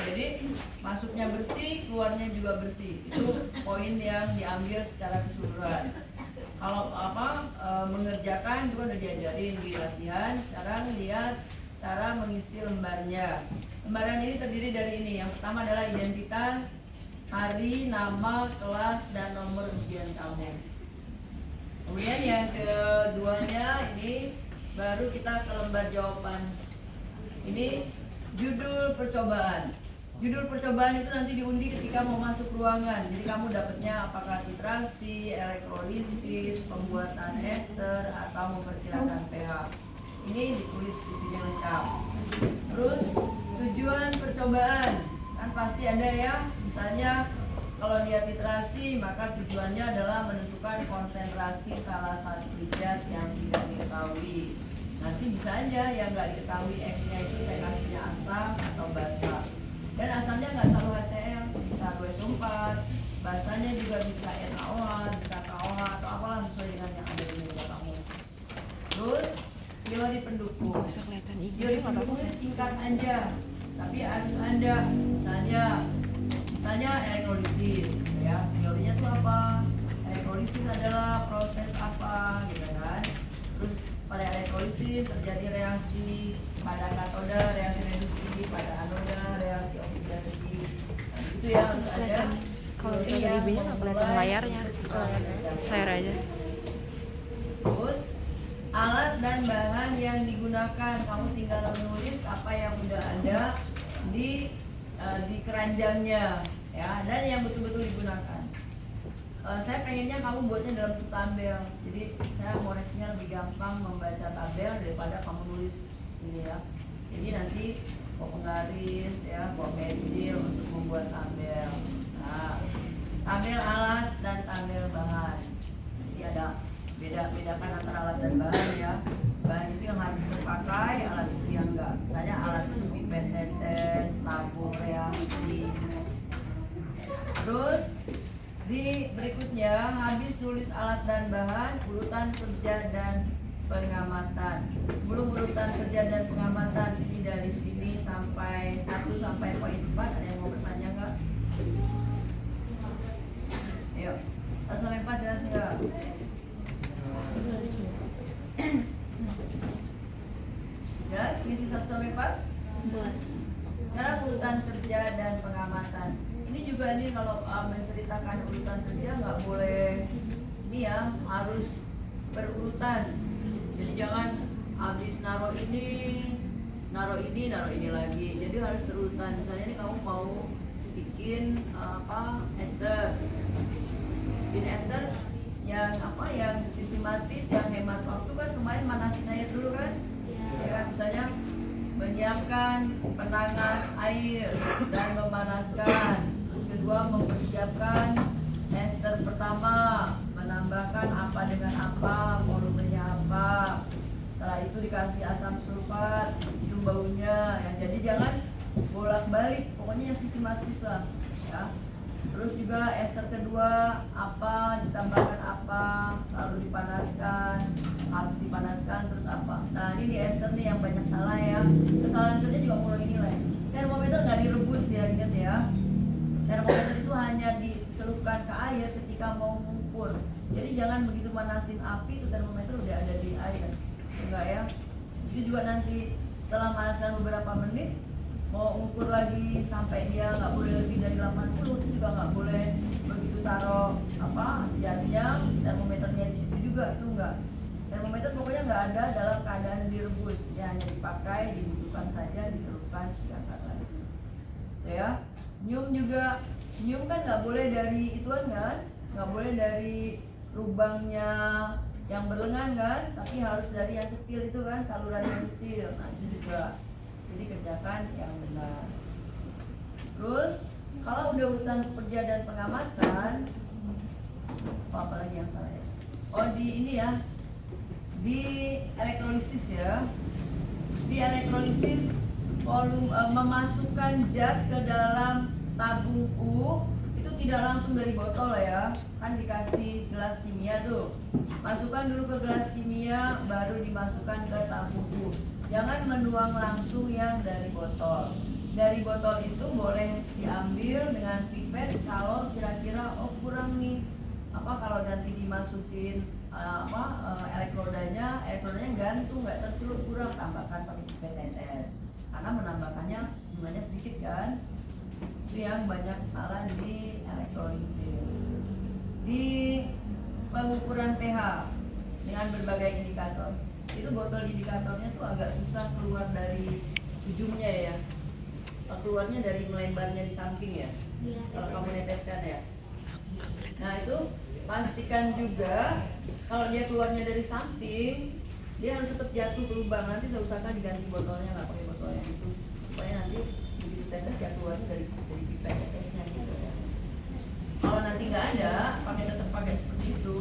Jadi masuknya bersih, keluarnya juga bersih. Itu poin yang diambil secara keseluruhan. Kalau mengerjakan juga udah diajarin di latihan. Sekarang lihat cara mengisi lembarnya. Lembaran ini terdiri dari ini. Yang pertama adalah identitas, hari, nama, kelas, dan nomor ujian kamu. Kemudian yang keduanya ini baru kita ke lembar jawaban. Ini judul percobaan. Judul percobaan itu nanti diundi ketika mau masuk ruangan. Jadi kamu dapatnya apakah titrasi, elektrolisis, pembuatan ester, atau memperkirakan pH. Ini ditulis di sini lengkap. Terus tujuan percobaan kan pasti ada ya. Misalnya kalau dia titrasi maka tujuannya adalah menentukan konsentrasi salah satu zat yang tidak diketahui. Nanti bisa aja yang nggak diketahui X-nya itu saya kasihnya asam atau basa. Dan asamnya nggak selalu HCl, bisa 2SO4, basanya juga bisa NaOH, bisa KOH atau apalah sesuai dengan yang ada di meja kamu. Terus teori pendukung. Teori pendukung ini singkat aja, tapi harus ada. Misalnya elektrolisis, ya. Teorinya itu apa? Elektrolisis adalah proses apa, gitu kan? Terus pada elektrolisis terjadi reaksi pada katoda, reaksi reduksi, pada anoda, reaksi oksidasi. Nah, itu yang harus ada. Kalau dari ibunya nggak kelihatan layarnya, layar aja. Terus alat dan bahan yang digunakan, kamu tinggal menulis apa yang udah ada di keranjangnya, ya, dan yang betul-betul digunakan. Saya pengennya kamu buatnya dalam bentuk tabel, jadi saya mau koreksinya lebih gampang membaca tabel daripada kamu nulis ini ya. Jadi nanti mau penggaris ya, mau pensil untuk membuat tabel. Nah, tabel alat dan tabel bahan. Jadi ada bedakan antara alat dan bahan ya. Bahan itu yang harus terpakai, alat itu yang enggak. Misalnya alat itu pipet tetes, tabung reaksi. Terus di berikutnya habis tulis alat dan bahan, urutan kerja dan pengamatan. Sebelum urutan kerja dan pengamatan ini dari sini sampai 1 sampai poin 4 ada yang mau bertanya nggak? Ayo, 1 sampai 4 jelas nggak? Jelas? Misi 1 sampai 4? Jelas. Sekarang urutan kerja dan pengamatan. Ini juga nih kalau menceritakan urutan kerja nggak boleh ini ya, harus berurutan. Jadi jangan habis naruh ini lagi. Jadi harus berurutan. Misalnya nih kamu mau bikin ester. Bikin ester yang yang sistematis, yang hemat waktu kan kemarin manasin air dulu kan? Ya kan, misalnya menyiapkan penanas air dan memanaskan. Terus kedua, mempersiapkan ester pertama, menambahkan apa dengan apa, volumenya apa. Setelah itu dikasih asam sulfat, cium baunya. Ya, jadi jangan bolak-balik, pokoknya yang sistematis lah ya. Terus juga ester kedua apa, ditambahkan apa, lalu dipanaskan, habis dipanaskan terus apa. Nah ini di ester nih yang banyak salah ya. Kesalahan kerja juga mulai ini lah. Termometer nggak direbus ya, ingat ya. Termometer itu hanya dicelupkan ke air ketika mau mengukur. Jadi jangan begitu manasin api itu termometer udah ada di air, enggak ya. Itu juga nanti setelah manaskan beberapa menit mau ukur lagi sampai dia nggak boleh lebih dari 80, itu juga nggak boleh begitu taruh jatnya termometernya di situ juga, itu enggak. Termometer pokoknya nggak ada dalam keadaan direbus, ya hanya dipakai, dibutuhkan saja, dicelupkan, diangkat lagi. Ya, nyium juga, nyium kan nggak boleh dari ituan kan, nggak boleh dari lubangnya yang berlengan kan, tapi harus dari yang kecil itu kan, saluran yang kecil. Nah itu juga. Jadi kerjakan yang benar. Terus kalau udah urutan kerja dan pengamatan, apa lagi yang salah ya? Oh di ini ya, di elektrolisis ya. Di elektrolisis memasukkan zat ke dalam tabung U itu tidak langsung dari botol ya, kan dikasih gelas kimia tuh. Masukkan dulu ke gelas kimia, baru dimasukkan ke tabung U. Jangan menuang langsung yang dari botol. dari botol itu boleh diambil dengan pipet kalau kira-kira kurang nih kalau nanti dimasukin elektrodanya gantung nggak tercelup kurang, tambahkan pakai pipet tetes karena menambahkannya jumlahnya sedikit kan. Itu yang banyak salah di elektrolisis. Di pengukuran pH dengan berbagai indikator, itu botol indikatornya tuh agak susah keluar dari ujungnya ya, keluarnya dari melebarnya di samping ya, kalau kamu neteskan ya. Nah itu pastikan juga kalau dia keluarnya dari samping, dia harus tetap jatuh ke lubang. Nanti saya usahakan diganti botolnya, nggak pakai botolnya itu, supaya nanti begitu tetes ya keluarnya dari pipet tetesnya gitu ya. Kalau nanti nggak ada, tetap pakai seperti itu,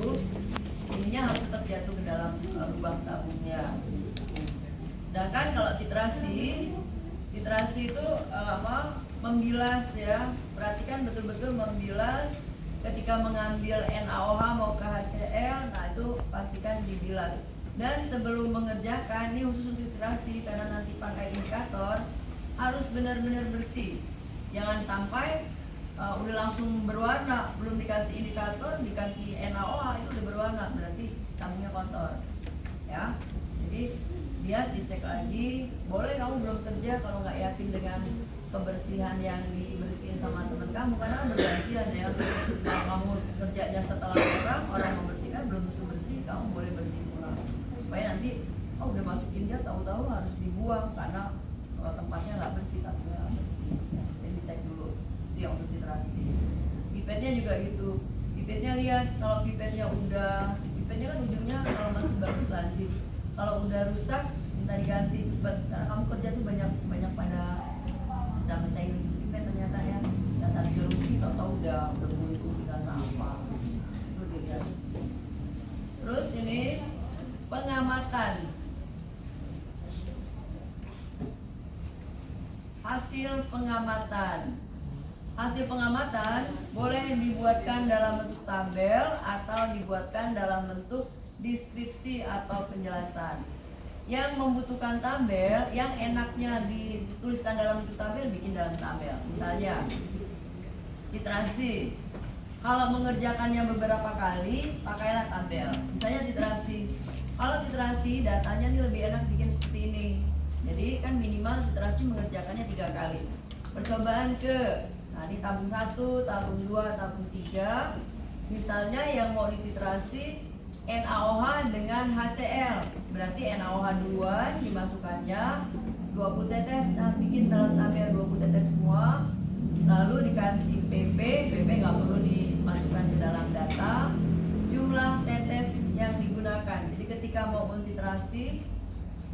ininya harus tetap jatuh ke dalam lubang tabungnya. Sedangkan kalau titrasi itu membilas ya, perhatikan betul-betul membilas ketika mengambil NaOH mau ke HCl. Nah itu pastikan dibilas. Dan sebelum mengerjakan, ini khusus untuk titrasi karena nanti pakai indikator, harus benar-benar bersih. Jangan sampai udah langsung berwarna, belum dikasih indikator, dikasih NaOH itu udah berwarna, berarti tabungnya kotor ya. Jadi lihat, dicek lagi. Boleh kamu belum kerja kalau nggak yakin dengan kebersihan yang dibersihin sama teman kamu, karena kan bergantian ya. Kalau kamu kerjanya setelah orang membersihkan belum tentu bersih, kamu boleh bersihin ulang supaya nanti udah masukin dia tahu-tahu harus dibuang karena tempatnya nggak bersih, tabungnya nggak bersih ya. Jadi dicek dulu, itu yang untuk titrasi. Pipetnya juga gitu, pipetnya lihat, kalau pipetnya kan ujungnya kalau masih bagus lanjut, kalau udah rusak minta diganti cepet, karena kamu kerja tuh banyak pada pecah-pecahin pipet ternyata ya, dasar biologi tau-tau udah buntu tinggal sampah itu dilihat. Terus ini pengamatan, hasil pengamatan boleh dibuatkan dalam bentuk tabel atau dibuatkan dalam bentuk deskripsi atau penjelasan. Yang membutuhkan tabel, yang enaknya dituliskan dalam bentuk tabel, bikin dalam tabel. Misalnya titrasi, kalau mengerjakannya beberapa kali, pakailah tabel. Misalnya titrasi, kalau titrasi datanya ini lebih enak bikin seperti ini. Jadi kan minimal titrasi mengerjakannya 3 kali. Percobaan ini tabung 1, tabung 2, tabung 3. Misalnya yang mau dititrasi NaOH dengan HCl, berarti NaOH duluan dimasukkannya 20 tetes. Nah bikin dalam tabel 20 tetes semua, lalu dikasih PP nggak perlu dimasukkan ke dalam data, jumlah tetes yang digunakan. Jadi ketika mau titrasi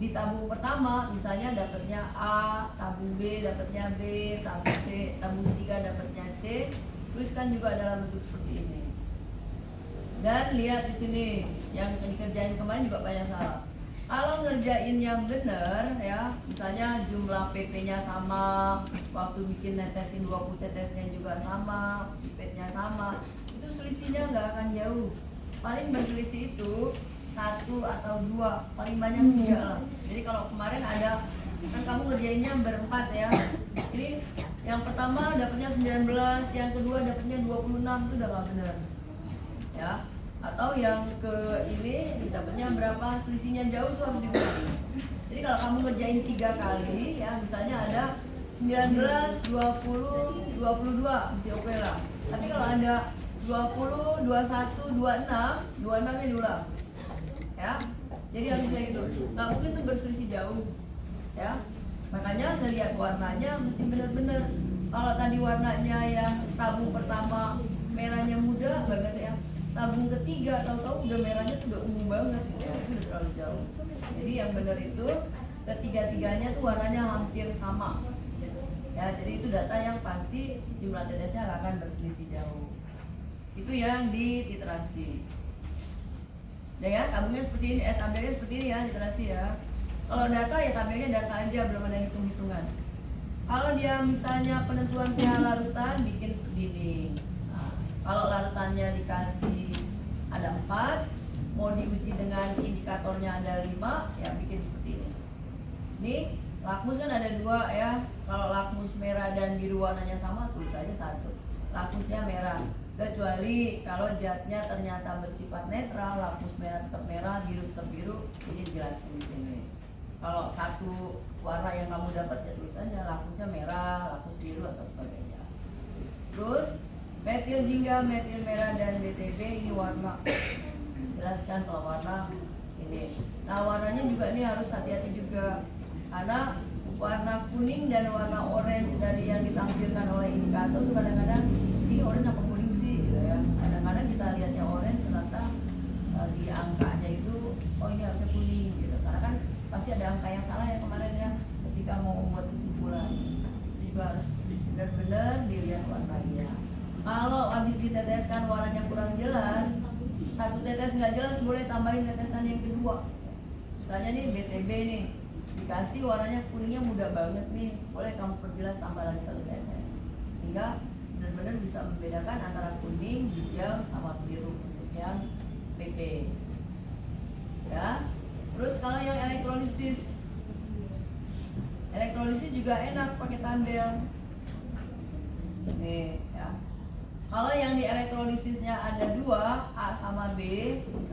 di tabung pertama misalnya dapatnya A, tabung B dapatnya B, tabung C, tabung 3 dapatnya C, tuliskan juga dalam bentuk seperti ini. Dan lihat di sini yang dikerjain kemarin juga banyak salah. Kalau ngerjain yang benar ya, misalnya jumlah PP-nya sama, waktu bikin netesin 20 tetesnya juga sama, pipetnya sama, itu selisihnya nggak akan jauh. Paling berselisih itu 1 atau 2, paling banyak 3 lah. Jadi kalau kemarin ada, kan kamu ngerjainnya berempat ya, ini yang pertama dapatnya 19, yang kedua dapatnya 26, itu udah nggak benar ya. Atau yang ke ini dapatnya berapa, selisihnya jauh, tuh harus dikurangi. Jadi kalau kamu ngerjain 3 kali ya, misalnya ada 19, 20, 22 masih oke lah. Tapi kalau ada 20, 21, 26 nya diulang ya. Jadi harus kayak gitu, nggak mungkin tuh berselisih jauh ya. Makanya ngelihat warnanya mesti bener-bener. Kalau tadi warnanya yang tabung pertama merahnya muda banget ya, tabung ketiga tahu-tahu udah merahnya tuh udah ungu banget gitu ya, itu udah terlalu jauh. Jadi yang benar itu ketiga-tiganya tuh warnanya hampir sama ya. Jadi itu data yang pasti jumlah tetesnya nggak akan berselisih jauh. Itu yang dititrasi ya, tabungnya seperti ini, tabelnya seperti ini ya, titrasi ya. Kalau data ya tabelnya data aja, belum ada hitung-hitungan. Kalau dia misalnya penentuan pH larutan, bikin begini. Nah, kalau larutannya dikasih ada 4, mau diuji dengan indikatornya ada 5, ya bikin seperti ini. Ini Lakmus kan ada dua ya. Kalau lakmus merah dan biru warnanya sama, tulis aja satu. Lakmusnya merah. Kecuali kalau zatnya ternyata bersifat netral, lakmus merah tetap merah, biru tetap biru, ini dijelasin di sini. Kalau satu warna yang kamu dapat ya tulis aja lakmusnya merah, lakmus biru atau sebagainya. Terus metil jingga, metil merah dan BTB ini warna. Jelaskan kalau warna ini. Nah warnanya juga ini harus hati-hati juga karena warna kuning dan warna orange dari yang ditampilkan oleh indikator itu kadang-kadang ini orange apa kuning sih gitu ya. Kadang-kadang kita lihatnya orange ternyata di angkanya itu oh ini harusnya kuning gitu. Karena kan pasti ada angka yang salah ya kemarin ya ketika mau membuat kesimpulan. Juga harus benar-benar dilihat warnanya. Kalau habis diteteskan warnanya kurang jelas, satu tetes nggak jelas boleh tambahin tetesan yang kedua. Misalnya nih BTB nih dikasih warnanya kuningnya muda banget nih, boleh kamu perjelas tambah lagi satu tetes sehingga benar-benar bisa membedakan antara kuning, hijau sama biru untuk yang PP ya. Terus kalau yang elektrolisis juga enak pakai tabel nih ya. Kalau yang di elektrolisisnya ada dua A sama B,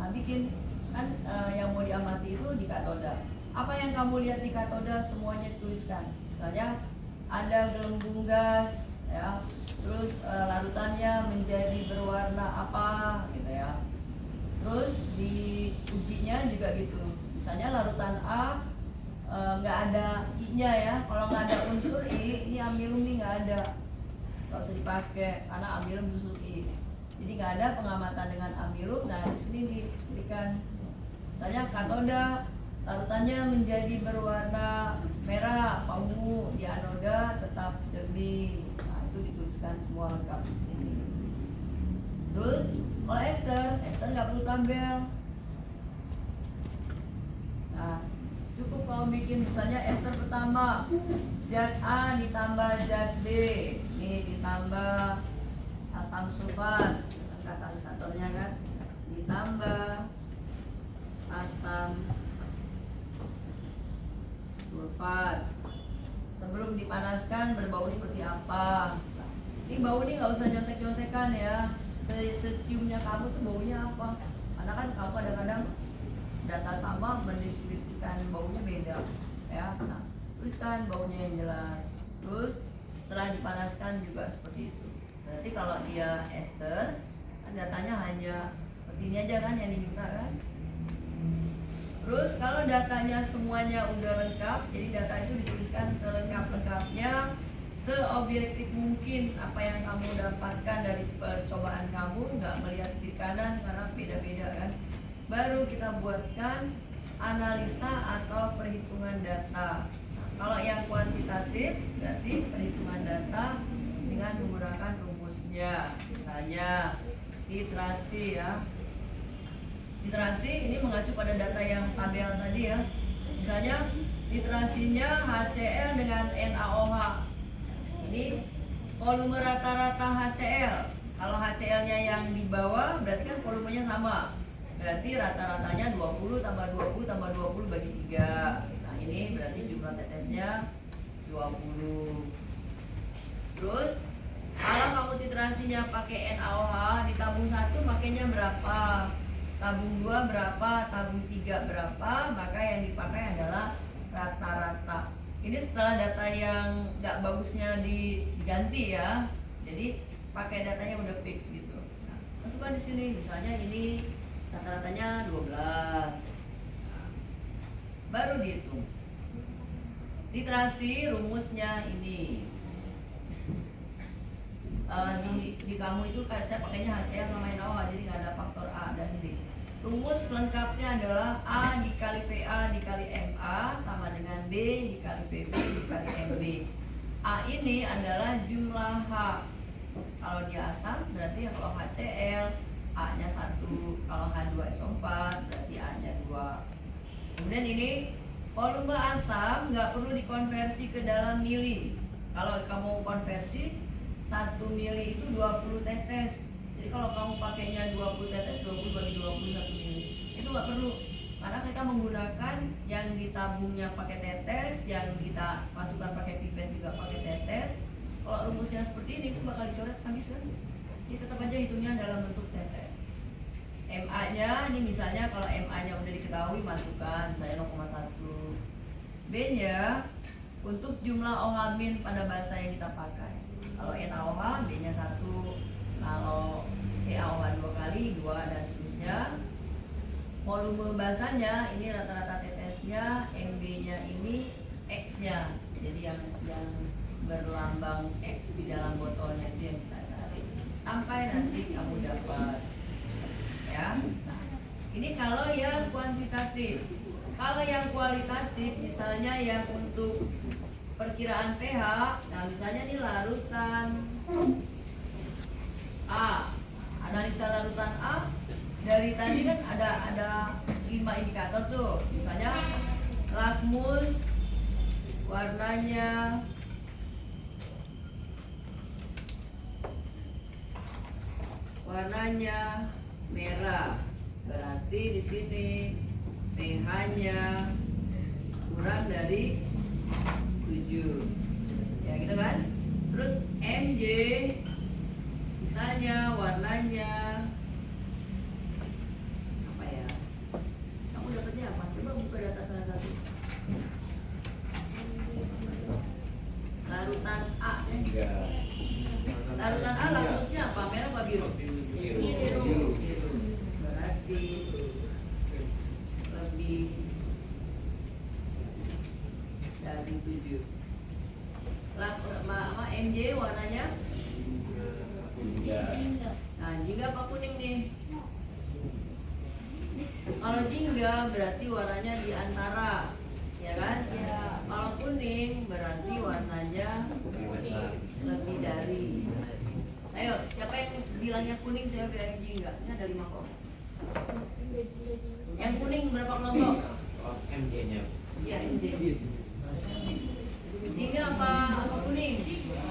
nah bikin kan yang mau diamati itu di katoda. Apa yang kamu lihat di katoda semuanya tuliskan. Misalnya ada gelembung gas, ya, terus larutannya menjadi berwarna apa, gitu ya. Terus di ujinya juga gitu. Misalnya larutan A nggak ada I-nya ya. Kalau nggak ada unsur I, ini amilum nih nggak ada. Nggak usah dipakai karena amilum unsur I. Jadi nggak ada pengamatan dengan amilum. Nah di sini diberikan. Misalnya katoda larutannya menjadi berwarna merah, ungu, di anoda tetap jernih. Nah, itu dituliskan semua lengkap di sini. Terus kalau ester nggak perlu tabel. Nah, cukup kamu bikin misalnya ester pertama zat A ditambah zat B, ini ditambah asam sulfat, katalisatornya kan, ditambah asam sulfat. Sebelum dipanaskan berbau seperti apa? Ini bau ini nggak usah nyontek-nyontekan ya. Seciumnya kamu tuh baunya apa? Karena kan kamu kadang-kadang data sama mendeskripsikan baunya beda ya. Nah, tuliskan baunya yang jelas. Terus setelah dipanaskan juga seperti itu. Berarti kalau dia ester, kan datanya hanya seperti ini aja kan yang diminta kan? Terus kalau datanya semuanya udah lengkap, jadi data itu dituliskan selengkap-lengkapnya, seobjektif mungkin apa yang kamu dapatkan dari percobaan kamu, nggak melihat kiri kanan karena beda-beda kan. Baru kita buatkan analisa atau perhitungan data. Nah, kalau yang kuantitatif berarti perhitungan data dengan menggunakan rumusnya, misalnya iterasi ya. Literasi ini mengacu pada data yang tabel tadi ya. Misalnya literasinya HCl dengan NaOH. Ini volume rata-rata HCl. Kalau HCl-nya yang di bawah berarti kan volumenya sama. Berarti rata-ratanya 20 tambah 20 tambah 20 bagi 3. Nah, ini berarti jumlah tetesnya 20. Terus kalau kamu literasinya pakai NaOH, di tabung 1 pakainya berapa? Tabung 2 berapa, tabung 3 berapa, maka yang dipakai adalah rata-rata. Ini setelah data yang nggak bagusnya diganti ya. Jadi pakai datanya udah fix gitu. Nah, masukkan di sini, misalnya ini rata-ratanya 12. Nah, baru dihitung. Literasi rumusnya ini. Di kamu itu kayak saya pakainya HCl sama NaOH, jadi nggak ada faktor A dan B. Rumus lengkapnya adalah A dikali PA dikali MA sama dengan B dikali PB dikali MB. A ini adalah jumlah H. Kalau dia asam berarti kalau HCl A-nya 1, kalau H2SO4 berarti A-nya 2. Kemudian ini volume asam nggak perlu dikonversi ke dalam mili. Kalau kamu konversi 1 mili itu 20 tetes. Jadi kalau kamu pakainya 20 tetes, 20 bagi 20 1 mili, itu nggak perlu. Karena kita menggunakan yang ditabungnya pakai tetes, yang kita masukkan pakai pipet juga pakai tetes. Kalau rumusnya seperti ini itu bakal dicoret habis kan? Jadi tetap aja hitungnya dalam bentuk tetes. MA-nya ini misalnya kalau MA-nya udah diketahui masukkan saya 0,1. B-nya untuk jumlah OH min pada basa yang kita pakai. Kalau NaOH B-nya 1, kalau CaOH 2 kali 2 dan seterusnya. Volume basanya ini rata-rata tetesnya, MB-nya ini X-nya. Jadi yang berlambang X di dalam botolnya itu yang kita cari. Sampai nanti kamu dapat ya. Nah, ini kalau yang kuantitatif. Kalau yang kualitatif misalnya yang untuk perkiraan pH, nah misalnya ini larutan A. Analisa larutan A dari tadi kan ada 5 indikator tuh. Misalnya lakmus warnanya merah. Berarti di sini pH-nya kurang dari 7. Ya gitu kan? Terus MJ misalnya warnanya apa ya? Kamu dapatnya apa? Coba buka data salah satu. Larutan A. Larutan A lakmusnya apa? Merah apa biru? Biru. Berarti lebih dari 7. MJ warnanya? Nah, jingga apa kuning nih? Kalau jingga berarti warnanya di antara, ya kan? Ya. Kalau kuning berarti warnanya lebih dari. Ayo, siapa yang bilangnya kuning, saya bilang jingga. Ini ada 5 kok. Yang kuning berapa kelompok? MJ-nya. Iya, MJ. Jingga apa kuning? Jingga.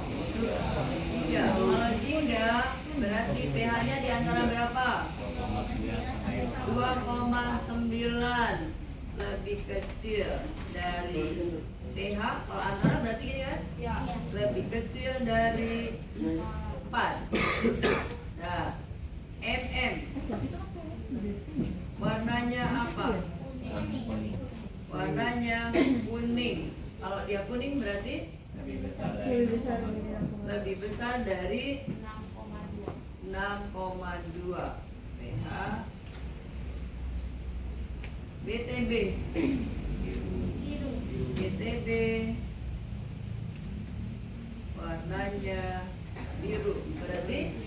Kalau jingga berarti pH-nya di antara berapa? 2,9 lebih kecil dari pH. Kalau antara berarti gini kan? Ya. Lebih kecil dari 4. Nah, MM warnanya apa? Warnanya kuning. Kalau dia kuning berarti lebih besar dari 6,2 pH. BTB warnanya biru, berarti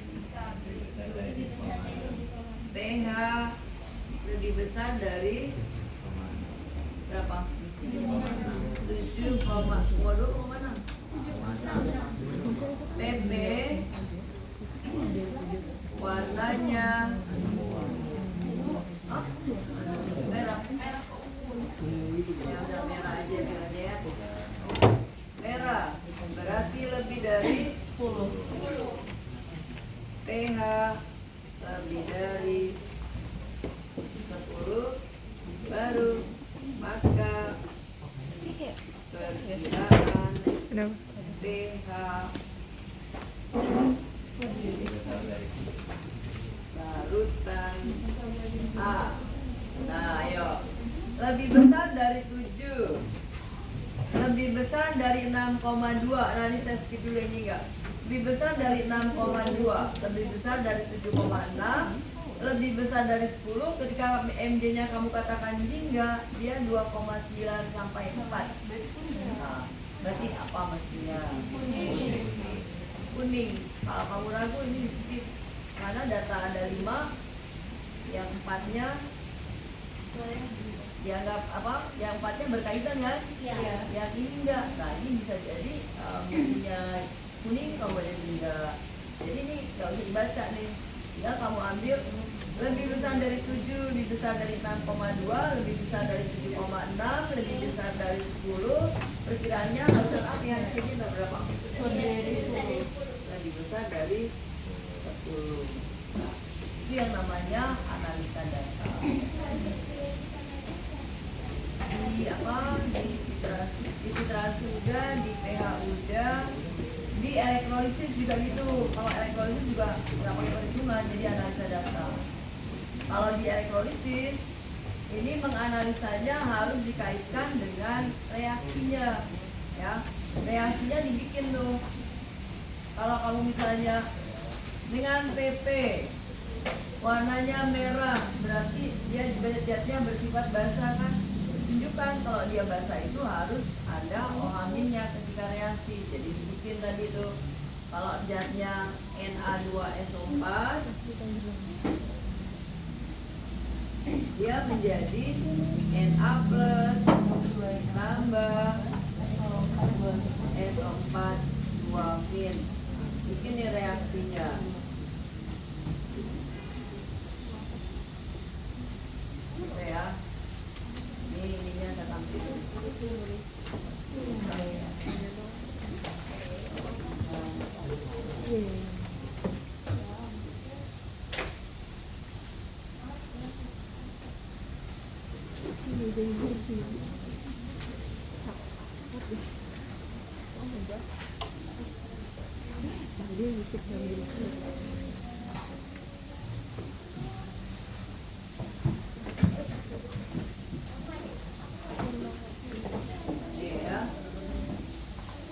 pH lebih besar dari berapa? 7, mana? PP warnanya merah. Ya udah merah aja bilangnya ya. Merah berarti lebih dari 10. pH lebih dari 10 baru maka perkiraan pH larutan A. Nah, ayo. Lebih besar dari 7. Lebih besar dari 6,2. Nah, ini saya skip dulu ini enggak. Lebih besar dari 6,2. Lebih besar dari 7,6. Lebih besar dari 10. Ketika MJ-nya kamu katakan jingga, dia 2,9 sampai 4. Nah, berarti apa mestinya? Kuning. Kalau kamu ragu ini skip. Karena data ada 5, yang 4-nya dianggap apa? Yang 4-nya berkaitan kan? Iya. Yang ini enggak. Nah, ini bisa jadi punya kuning kamu boleh enggak. Jadi ini enggak usah dibaca nih. Tinggal kamu ambil lebih besar dari 7, lebih besar dari 6,2, lebih besar dari 7,6, lebih besar dari 10. Perkiraannya larutan A yang kayaknya berapa? Lebih besar dari 10. Nah, itu yang namanya analisa data. apa? Di titrasi udah, di pH udah, di elektrolisis juga gitu. Kalau elektrolisis juga nggak pakai perhitungan, jadi analisa data. Kalau di elektrolisis ini menganalisanya harus dikaitkan dengan reaksinya, ya. Reaksinya dibikin tuh. Kalau kamu misalnya dengan PP warnanya merah, berarti dia zatnya bersifat basah kan? Tunjukkan kalau dia basah itu harus ada OH- ketika reaksi. Jadi dibikin tadi tuh. Kalau zatnya Na2SO4 dia menjadi Na plus tambah SO4 2-. Bikin nih reaksinya. Oke ya. Ini ininya saya tampilin.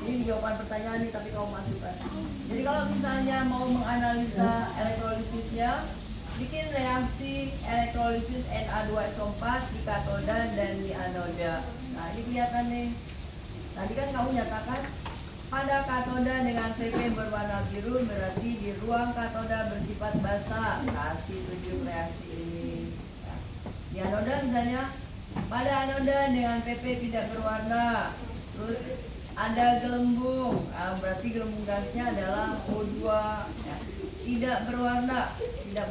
Ini jawaban pertanyaan nih, tapi kamu masukkan. Jadi kalau misalnya mau menganalisa elektrolisisnya, bikin reaksi elektrolisis Na2SO4 di katoda dan di anoda. Nah ini kelihatan nih. Tadi kan kamu nyatakan pada katoda dengan PP berwarna biru berarti di ruang katoda bersifat basah. Kasih tunjuk reaksi ini. Di anoda misalnya pada anoda dengan PP tidak berwarna, terus ada gelembung, berarti gelembung gasnya adalah O2, ya. Tidak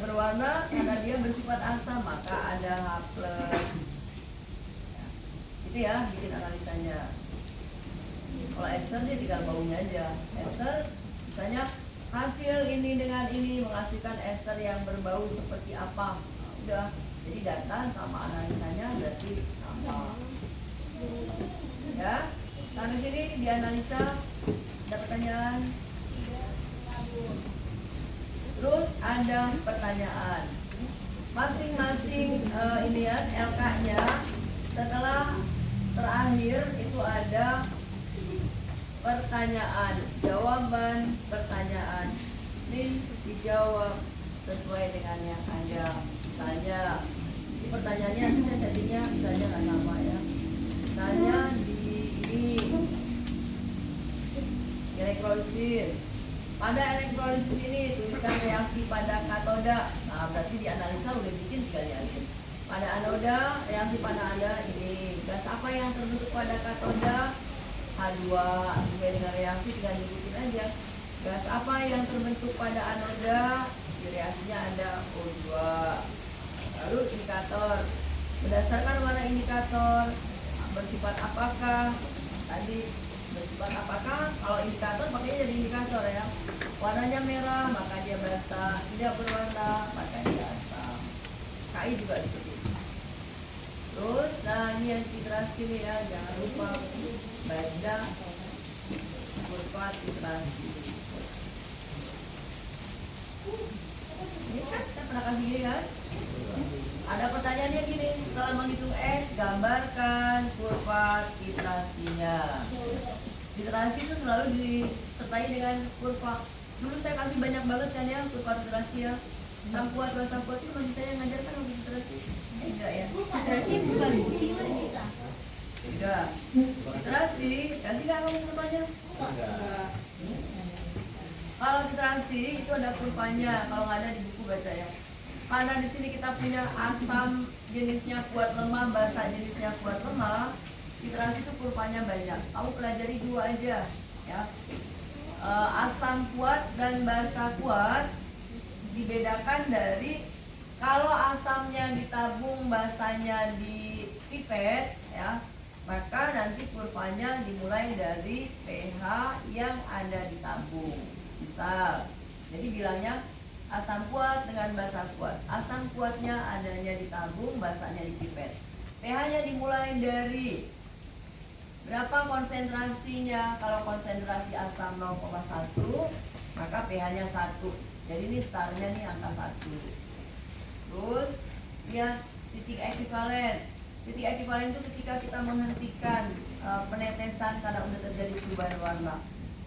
berwarna karena dia bersifat asam, maka ada H+. Ya. Itu ya bikin analisanya. Kalau ester dia tinggal baunya aja. Ester misalnya hasil ini dengan ini menghasilkan ester yang berbau seperti apa. Nah, udah, jadi data sama analisanya berarti sama. Ya. Sampai sini dianalisa, ada pertanyaan. Terus ada pertanyaan. Masing-masing ini ya LK-nya setelah terakhir itu ada pertanyaan, jawaban pertanyaan. Ini dijawab sesuai dengan yang ada. Misalnya pertanyaannya nanti saya settingnya misalnya nggak sama ya. Misalnya di elektrolisis. Pada elektrolisis ini tuliskan reaksi pada katoda. Nah, berarti dianalisa udah bikin 3 reaksi. Pada anoda, reaksi pada anoda ini. Gas apa yang terbentuk pada katoda? H2. Sesuai dengan reaksi tinggal diikutin aja. Gas apa yang terbentuk pada anoda? Di reaksinya ada O2. Lalu indikator. Berdasarkan warna indikator, bersifat apakah? Tadi bersifat apakah? Kalau indikator pakainya jadi indikator ya. Warnanya merah maka dia basah, tidak berwarna maka dia asam. KI juga seperti itu. Terus, nah ini yang titrasi nih ya, jangan lupa baca kurva titrasi. Ini kan saya pernah kasih gini kan? Ada pertanyaannya gini, setelah menghitung X, gambarkan kurva titrasinya. Titrasi itu selalu disertai dengan kurva. Dulu saya kasih banyak banget kan ya kurva titrasi ya. Sampuat, sampuat itu masih saya ngajarkan waktu titrasi. Enggak ya? Titrasi bukan putih kita. Tidak. Titrasi, kasih nggak kamu kurvanya? Enggak. Kalau titrasi itu ada kurvanya, kalau nggak ada di buku baca ya. Karena di sini kita punya asam jenisnya kuat lemah, basa jenisnya kuat lemah, titrasi itu kurvanya banyak. Kamu pelajari 2 aja, ya. Asam kuat dan basa kuat dibedakan dari kalau asamnya ditabung, basanya di pipet, ya, maka nanti kurvanya dimulai dari pH yang ada di tabung. Misal, jadi bilangnya asam kuat dengan basa kuat. Asam kuatnya adanya di tabung, basanya di pipet. pH-nya dimulai dari Berapa konsentrasinya? Kalau konsentrasi asam 0,1, maka pH-nya 1. Jadi ini startnya nih angka 1. Terus ya titik ekivalen. Titik ekivalen itu ketika kita menghentikan penetesan karena udah terjadi perubahan warna.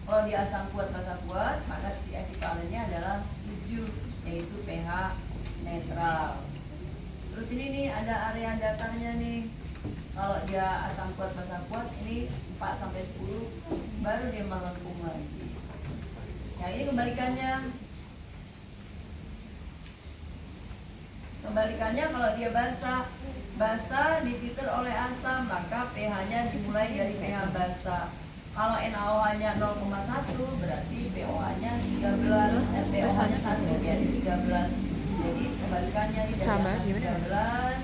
Kalau di asam kuat basa kuat, maka titik ekivalennya adalah 7, yaitu pH netral. Terus ini nih ada area datarnya nih. Kalau dia asam kuat basa kuat, ini 4 sampai 10, baru dia melengkung lagi. Yang ini kebalikannya. Kebalikannya kalau dia basah difilter oleh asam, maka pH-nya dimulai dari pH basah. Kalau NaOH-nya 0,1 berarti pOH-nya 13, pOH-nya 1 jadi 13. Jadi kebalikannya nih dari Sama, angka gimana? 13,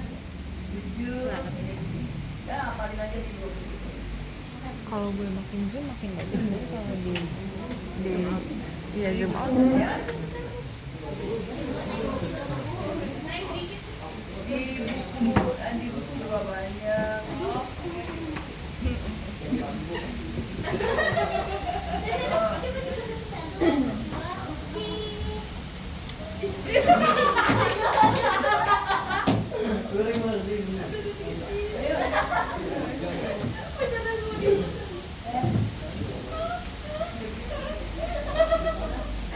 7, ya apalin aja di 20. Kalau gue makin zoom makin gak jelas. Jadi kalau di zoom out Ya. Di buku juga banyak.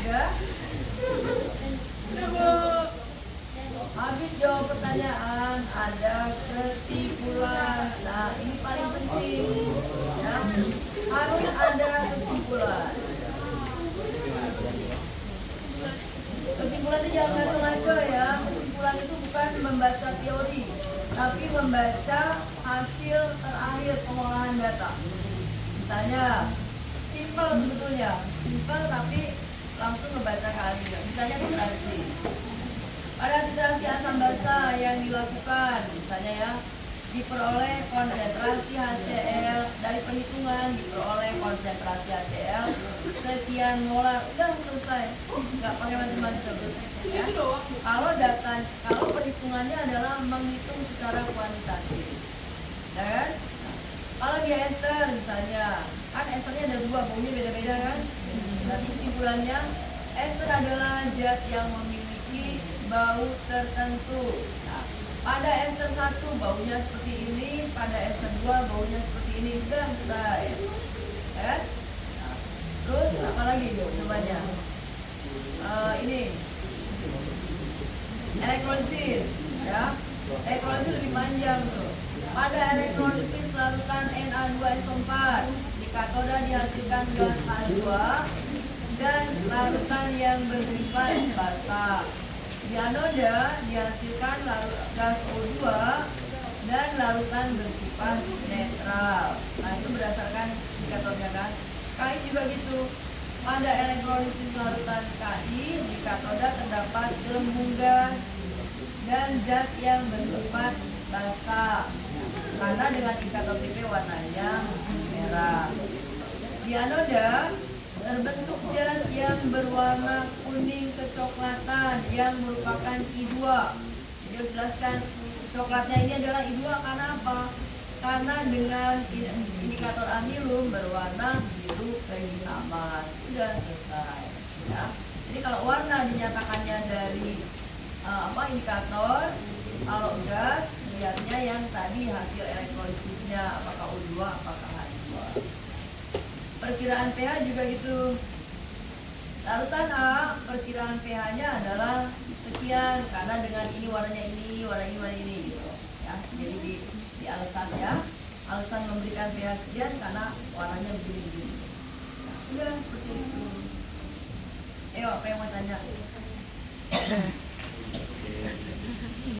Ya. Habis jawab pertanyaan, ada kesimpulan. Nah, ini paling penting. Ya. Harus ada kesimpulan. Kesimpulan itu jangan ngaco-ngaco ya. Kesimpulan itu bukan membaca teori, tapi membaca hasil terakhir pengolahan data. Misalnya, simple sebetulnya, simple tapi langsung ngebaca kalinya. Misalnya titrasi. Pada titrasi asam basa yang dilakukan, misalnya ya, diperoleh konsentrasi HCl dari perhitungan, diperoleh konsentrasi HCl sekian molar, udah selesai, nggak pakai macam-macam. Ya. Kalau perhitungannya adalah menghitung secara kuantitatif, dan kalau di ester misalnya, kan esternya ada 2, baunya beda-beda kan? Berarti kesimpulannya, ester adalah zat yang memiliki bau tertentu. Nah, pada ester 1 baunya seperti ini, pada ester 2 baunya seperti ini, udah selesai. Ya? Nah, terus apa lagi jawabannya? Ini elektrolisis, ya. Elektrolisis lebih panjang tuh. Pada elektrolisis larutan Na2SO4 di katoda dihasilkan gas H2 dan larutan yang bersifat basa. Di anoda dihasilkan gas O2 dan larutan bersifat netral. Nah, itu berdasarkan indikatornya kan. KI juga gitu. Pada elektrolisis larutan KI di katoda terdapat gelembung gas dan zat yang bersifat basa. Karena dengan indikator TP warnanya merah. Di anoda terbentuk zat yang berwarna kuning kecoklatan yang merupakan I2. Jadi harus jelaskan coklatnya ini adalah I2 karena apa? Karena dengan indikator amilum berwarna biru kehitaman. Sudah selesai. Ya. Jadi kalau warna dinyatakannya dari indikator, kalau gas lihatnya yang tadi hasil elektrolisisnya, apakah O2 apakah H2. Perkiraan pH juga gitu. Larutan A, perkiraan pH-nya adalah sekian karena dengan ini warnanya ini, warna ini gitu. Ya, jadi di alasan ya, alasan memberikan pH sekian karena warnanya begini. Nah, udah seperti itu. Apa yang mau tanya?